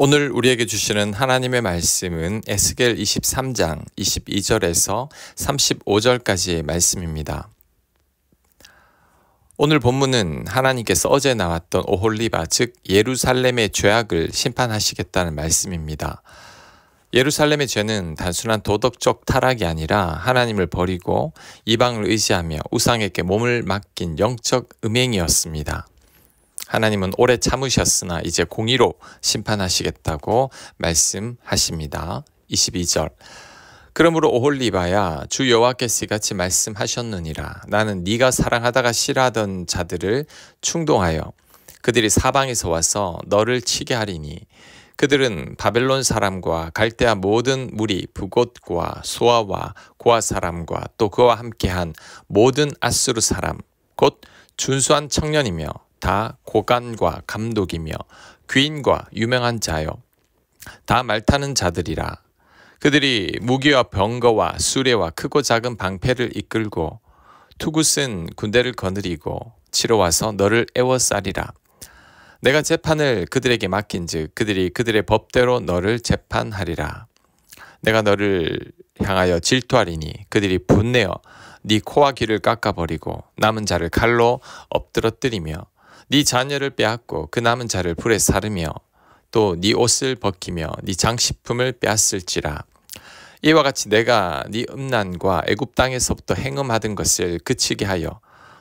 오늘 우리에게 주시는 하나님의 말씀은 에스겔 23장 22절에서 35절까지의 말씀입니다. 오늘 본문은 하나님께서 어제 나왔던 오홀리바 즉 예루살렘의 죄악을 심판하시겠다는 말씀입니다. 예루살렘의 죄는 단순한 도덕적 타락이 아니라 하나님을 버리고 이방을 의지하며 우상에게 몸을 맡긴 영적 음행이었습니다. 하나님은 오래 참으셨으나 이제 공의로 심판하시겠다고 말씀하십니다. 22절 그러므로 오홀리바야 주 여호와께서 이같이 말씀하셨느니라. 나는 네가 사랑하다가 싫어하던 자들을 충동하여 그들이 사방에서 와서 너를 치게 하리니 그들은 바벨론 사람과 갈대아 모든 무리 부곳과 소아와 고아 사람과 또 그와 함께한 모든 아수르 사람 곧 준수한 청년이며 다 고관과 감독이며 귀인과 유명한 자요 다 말타는 자들이라. 그들이 무기와 병거와 수레와 크고 작은 방패를 이끌고 투굿은 군대를 거느리고 치러 와서 너를 애워싸리라. 내가 재판을 그들에게 맡긴즉 그들이 그들의 법대로 너를 재판하리라. 내가 너를 향하여 질투하리니 그들이 분내어 네 코와 귀를 깎아버리고 남은 자를 칼로 엎드러뜨리며 네 자녀를 빼앗고 그 남은 자를 불에 사르며 또 네 옷을 벗기며 네 장식품을 빼앗을지라. 이와 같이 내가 네 음란과 애굽 땅에서부터 행음하던 것을 그치게 하여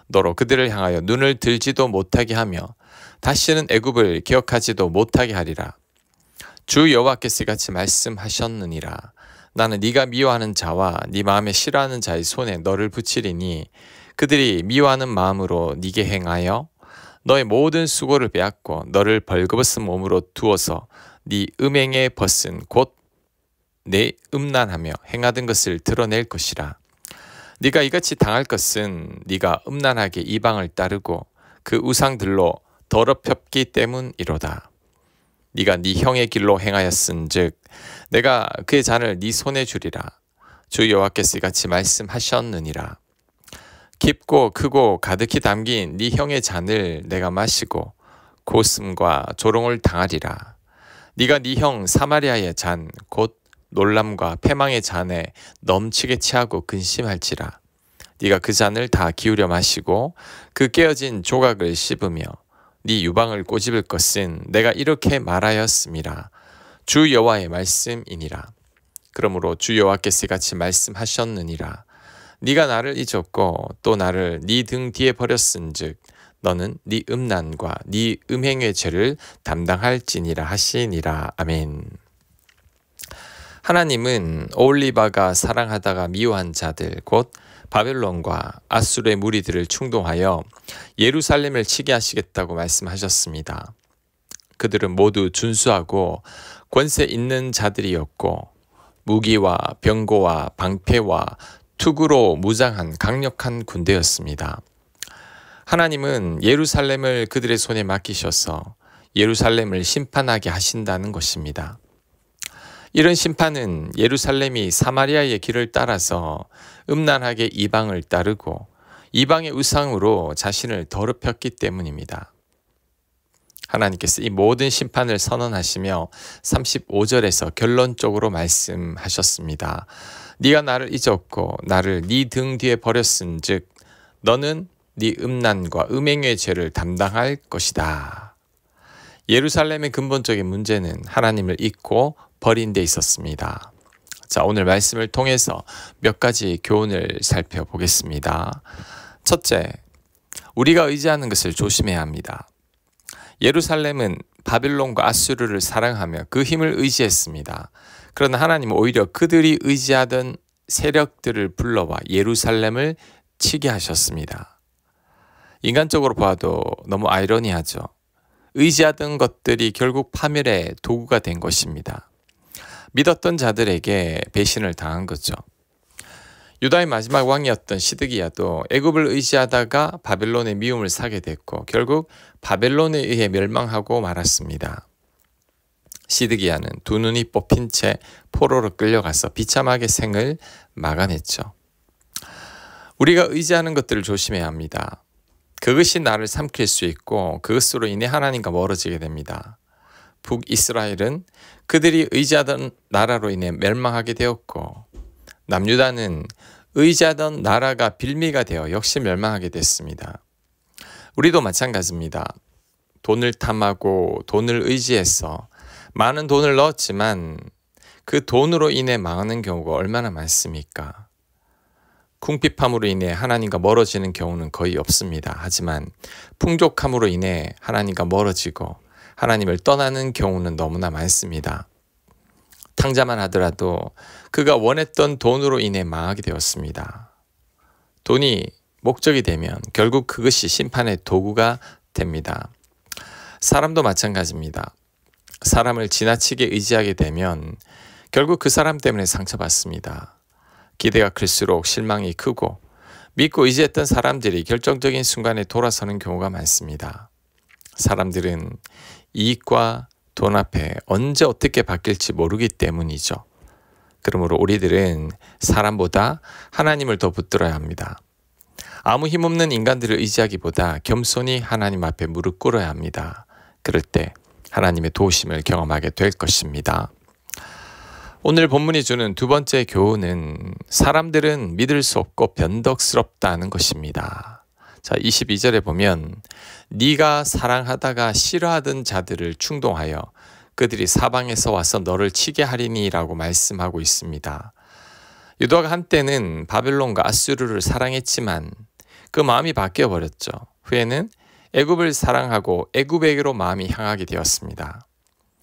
너로 그들을 향하여 눈을 들지도 못하게 하며 다시는 애굽을 기억하지도 못하게 하리라. 주 여호와께서 이같이 말씀하셨느니라. 나는 네가 미워하는 자와 네 마음에 싫어하는 자의 손에 너를 붙이리니 그들이 미워하는 마음으로 네게 행하여 너의 모든 수고를 빼앗고 너를 벌거벗은 몸으로 두어서 네 음행의 벗은 곧 내 음란하며 행하던 것을 드러낼 것이라. 네가 이같이 당할 것은 네가 음란하게 이방을 따르고 그 우상들로 더럽혔기 때문이로다. 네가 네 형의 길로 행하였은즉 내가 그의 잔을 네 손에 주리라. 주 여호와께서 이같이 말씀하셨느니라. 깊고 크고 가득히 담긴 네 형의 잔을 내가 마시고 고슴과 조롱을 당하리라. 네가 네 형 사마리아의 잔 곧 놀람과 패망의 잔에 넘치게 취하고 근심할지라. 네가 그 잔을 다 기울여 마시고 그 깨어진 조각을 씹으며 네 유방을 꼬집을 것은 내가 이렇게 말하였음이라. 주 여호와의 말씀이니라. 그러므로 주 여호와께서 같이 말씀하셨느니라. 네가 나를 잊었고 또 나를 네 등 뒤에 버렸은즉 너는 네 음란과 네 음행의 죄를 담당할지니라 하시니라. 아멘. 하나님은 오홀리바가 사랑하다가 미워한 자들 곧 바벨론과 아수르의 무리들을 충동하여 예루살렘을 치게 하시겠다고 말씀하셨습니다. 그들은 모두 준수하고 권세 있는 자들이었고 무기와 병거와 방패와 투구로 무장한 강력한 군대였습니다. 하나님은 예루살렘을 그들의 손에 맡기셔서 예루살렘을 심판하게 하신다는 것입니다. 이런 심판은 예루살렘이 사마리아의 길을 따라서 음란하게 이방을 따르고 이방의 우상으로 자신을 더럽혔기 때문입니다. 하나님께서 이 모든 심판을 선언하시며 35절에서 결론적으로 말씀하셨습니다. 네가 나를 잊었고 나를 네 등 뒤에 버렸은즉 너는 네 음란과 음행의 죄를 담당할 것이다. 예루살렘의 근본적인 문제는 하나님을 잊고 버린 데 있었습니다. 자, 오늘 말씀을 통해서 몇 가지 교훈을 살펴보겠습니다. 첫째, 우리가 의지하는 것을 조심해야 합니다. 예루살렘은 바벨론과 아수르를 사랑하며 그 힘을 의지했습니다. 그러나 하나님은 오히려 그들이 의지하던 세력들을 불러와 예루살렘을 치게 하셨습니다. 인간적으로 봐도 너무 아이러니하죠. 의지하던 것들이 결국 파멸의 도구가 된 것입니다. 믿었던 자들에게 배신을 당한 거죠. 유다의 마지막 왕이었던 시드기야도 애굽을 의지하다가 바벨론의 미움을 사게 됐고 결국 바벨론에 의해 멸망하고 말았습니다. 시드기야는 두 눈이 뽑힌 채 포로로 끌려가서 비참하게 생을 마감했죠. 우리가 의지하는 것들을 조심해야 합니다. 그것이 나를 삼킬 수 있고 그것으로 인해 하나님과 멀어지게 됩니다. 북이스라엘은 그들이 의지하던 나라로 인해 멸망하게 되었고, 남유다는 의지하던 나라가 빌미가 되어 역시 멸망하게 됐습니다. 우리도 마찬가지입니다. 돈을 탐하고 돈을 의지해서 많은 돈을 넣었지만 그 돈으로 인해 망하는 경우가 얼마나 많습니까? 궁핍함으로 인해 하나님과 멀어지는 경우는 거의 없습니다. 하지만 풍족함으로 인해 하나님과 멀어지고 하나님을 떠나는 경우는 너무나 많습니다. 탕자만 하더라도 그가 원했던 돈으로 인해 망하게 되었습니다. 돈이 목적이 되면 결국 그것이 심판의 도구가 됩니다. 사람도 마찬가지입니다. 사람을 지나치게 의지하게 되면 결국 그 사람 때문에 상처받습니다. 기대가 클수록 실망이 크고 믿고 의지했던 사람들이 결정적인 순간에 돌아서는 경우가 많습니다. 사람들은 이익과 돈 앞에 언제 어떻게 바뀔지 모르기 때문이죠. 그러므로 우리들은 사람보다 하나님을 더 붙들어야 합니다. 아무 힘없는 인간들을 의지하기보다 겸손히 하나님 앞에 무릎 꿇어야 합니다. 그럴 때 하나님의 도우심을 경험하게 될 것입니다. 오늘 본문이 주는 두 번째 교훈은 사람들은 믿을 수 없고 변덕스럽다는 것입니다. 자, 22절에 보면 네가 사랑하다가 싫어하던 자들을 충동하여 그들이 사방에서 와서 너를 치게 하리니 라고 말씀하고 있습니다. 유다가 한때는 바벨론과 아수르를 사랑했지만 그 마음이 바뀌어버렸죠. 후에는 애굽을 사랑하고 애굽에게로 마음이 향하게 되었습니다.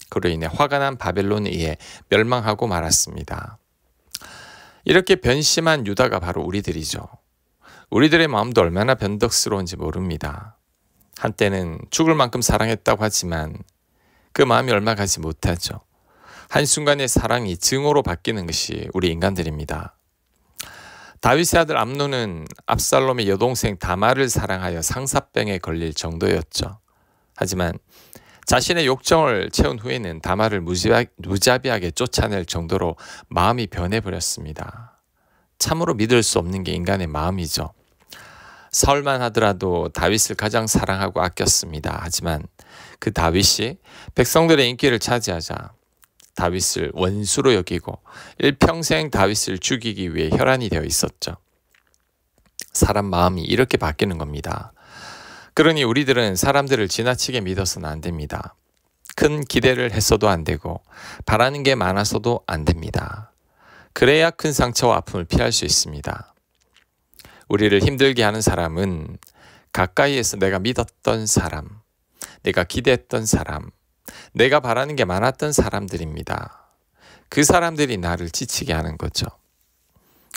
그로 인해 화가 난 바벨론에 의해 멸망하고 말았습니다. 이렇게 변심한 유다가 바로 우리들이죠. 우리들의 마음도 얼마나 변덕스러운지 모릅니다. 한때는 죽을 만큼 사랑했다고 하지만 그 마음이 얼마 가지 못하죠. 한순간의 사랑이 증오로 바뀌는 것이 우리 인간들입니다. 다윗의 아들 암논은 압살롬의 여동생 다말을 사랑하여 상사병에 걸릴 정도였죠. 하지만 자신의 욕정을 채운 후에는 다말을 무자비하게 쫓아낼 정도로 마음이 변해버렸습니다. 참으로 믿을 수 없는 게 인간의 마음이죠. 사울만 하더라도 다윗을 가장 사랑하고 아꼈습니다. 하지만 그 다윗이 백성들의 인기를 차지하자 다윗을 원수로 여기고 일평생 다윗을 죽이기 위해 혈안이 되어 있었죠. 사람 마음이 이렇게 바뀌는 겁니다. 그러니 우리들은 사람들을 지나치게 믿어서는 안 됩니다. 큰 기대를 했어도 안 되고 바라는 게 많아서도 안 됩니다. 그래야 큰 상처와 아픔을 피할 수 있습니다. 우리를 힘들게 하는 사람은 가까이에서 내가 믿었던 사람, 내가 기대했던 사람, 내가 바라는 게 많았던 사람들입니다. 그 사람들이 나를 지치게 하는 거죠.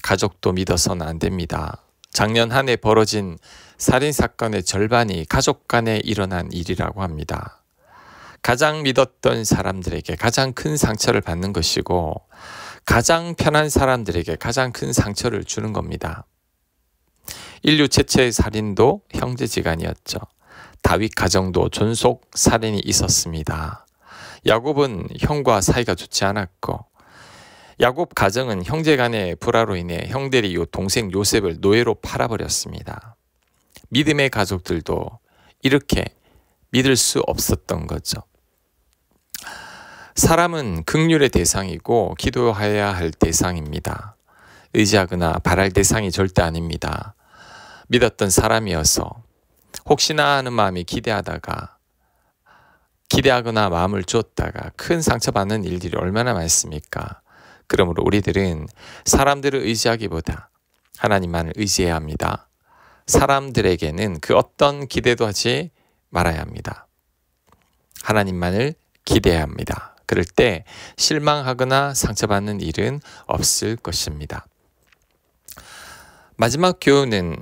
가족도 믿어서는 안 됩니다. 작년 한 해 벌어진 살인사건의 절반이 가족 간에 일어난 일이라고 합니다. 가장 믿었던 사람들에게 가장 큰 상처를 받는 것이고 가장 편한 사람들에게 가장 큰 상처를 주는 겁니다. 인류 최초의 살인도 형제지간이었죠. 다윗 가정도 존속 살인이 있었습니다. 야곱은 형과 사이가 좋지 않았고 야곱 가정은 형제 간의 불화로 인해 형들이 동생 요셉을 노예로 팔아버렸습니다. 믿음의 가족들도 이렇게 믿을 수 없었던 거죠. 사람은 긍휼의 대상이고 기도해야 할 대상입니다. 의지하거나 바랄 대상이 절대 아닙니다. 믿었던 사람이어서 혹시나 하는 마음이 기대하거나 마음을 줬다가 큰 상처받는 일들이 얼마나 많습니까? 그러므로 우리들은 사람들을 의지하기보다 하나님만을 의지해야 합니다. 사람들에게는 그 어떤 기대도 하지 말아야 합니다. 하나님만을 기대해야 합니다. 그럴 때 실망하거나 상처받는 일은 없을 것입니다. 마지막 교훈은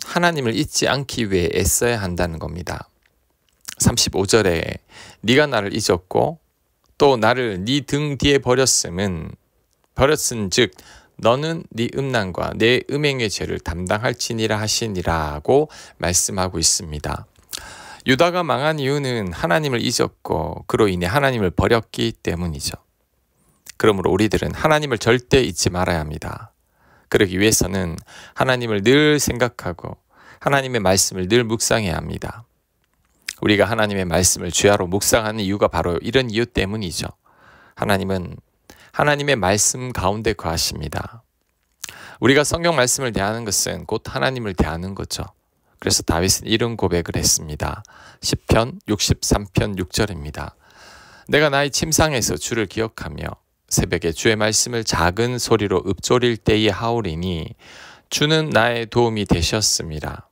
하나님을 잊지 않기 위해 애써야 한다는 겁니다. 35절에 네가 나를 잊었고 또 나를 네 등 뒤에 버렸은즉 너는 네 음란과 내 음행의 죄를 담당할지니라 하시니라고 말씀하고 있습니다. 유다가 망한 이유는 하나님을 잊었고 그로 인해 하나님을 버렸기 때문이죠. 그러므로 우리들은 하나님을 절대 잊지 말아야 합니다. 그러기 위해서는 하나님을 늘 생각하고 하나님의 말씀을 늘 묵상해야 합니다. 우리가 하나님의 말씀을 주야로 묵상하는 이유가 바로 이런 이유 때문이죠. 하나님은 하나님의 말씀 가운데 거하십니다. 우리가 성경 말씀을 대하는 것은 곧 하나님을 대하는 거죠. 그래서 다윗은 이런 고백을 했습니다. 시편 63편 6절입니다. 내가 나의 침상에서 주를 기억하며 새벽에 주의 말씀을 작은 소리로 읊조릴 때에 하오리니 주는 나의 도움이 되셨습니다.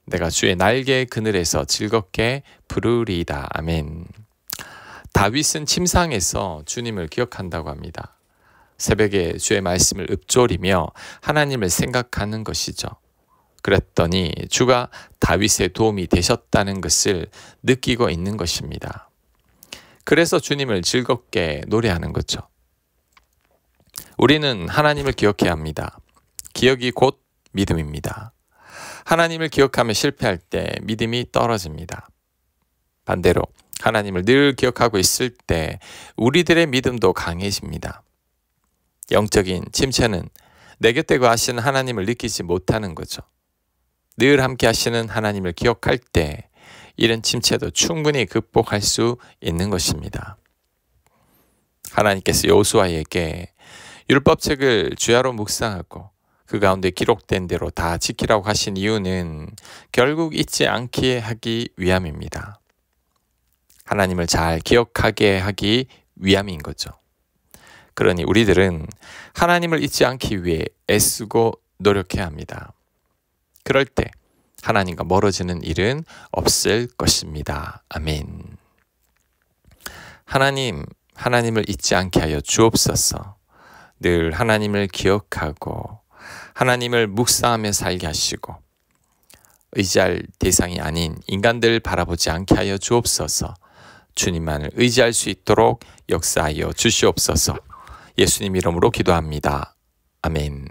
내가 주의 날개 그늘에서 즐겁게 부르리이다. 아멘. 다윗은 침상에서 주님을 기억한다고 합니다. 새벽에 주의 말씀을 읊조리며 하나님을 생각하는 것이죠. 그랬더니 주가 다윗의 도움이 되셨다는 것을 느끼고 있는 것입니다. 그래서 주님을 즐겁게 노래하는 거죠. 우리는 하나님을 기억해야 합니다. 기억이 곧 믿음입니다. 하나님을 기억하며 실패할 때 믿음이 떨어집니다. 반대로 하나님을 늘 기억하고 있을 때 우리들의 믿음도 강해집니다. 영적인 침체는 내 곁에 거하시는 하나님을 느끼지 못하는 거죠. 늘 함께 하시는 하나님을 기억할 때 이런 침체도 충분히 극복할 수 있는 것입니다. 하나님께서 여호수아에게 율법책을 주야로 묵상하고 그 가운데 기록된 대로 다 지키라고 하신 이유는 결국 잊지 않게 하기 위함입니다. 하나님을 잘 기억하게 하기 위함인 거죠. 그러니 우리들은 하나님을 잊지 않기 위해 애쓰고 노력해야 합니다. 그럴 때 하나님과 멀어지는 일은 없을 것입니다. 아멘. 하나님을 잊지 않게 하여 주옵소서. 늘 하나님을 기억하고 하나님을 묵상하며 살게 하시고 의지할 대상이 아닌 인간들 바라보지 않게 하여 주옵소서. 주님만을 의지할 수 있도록 역사하여 주시옵소서. 예수님 이름으로 기도합니다. 아멘.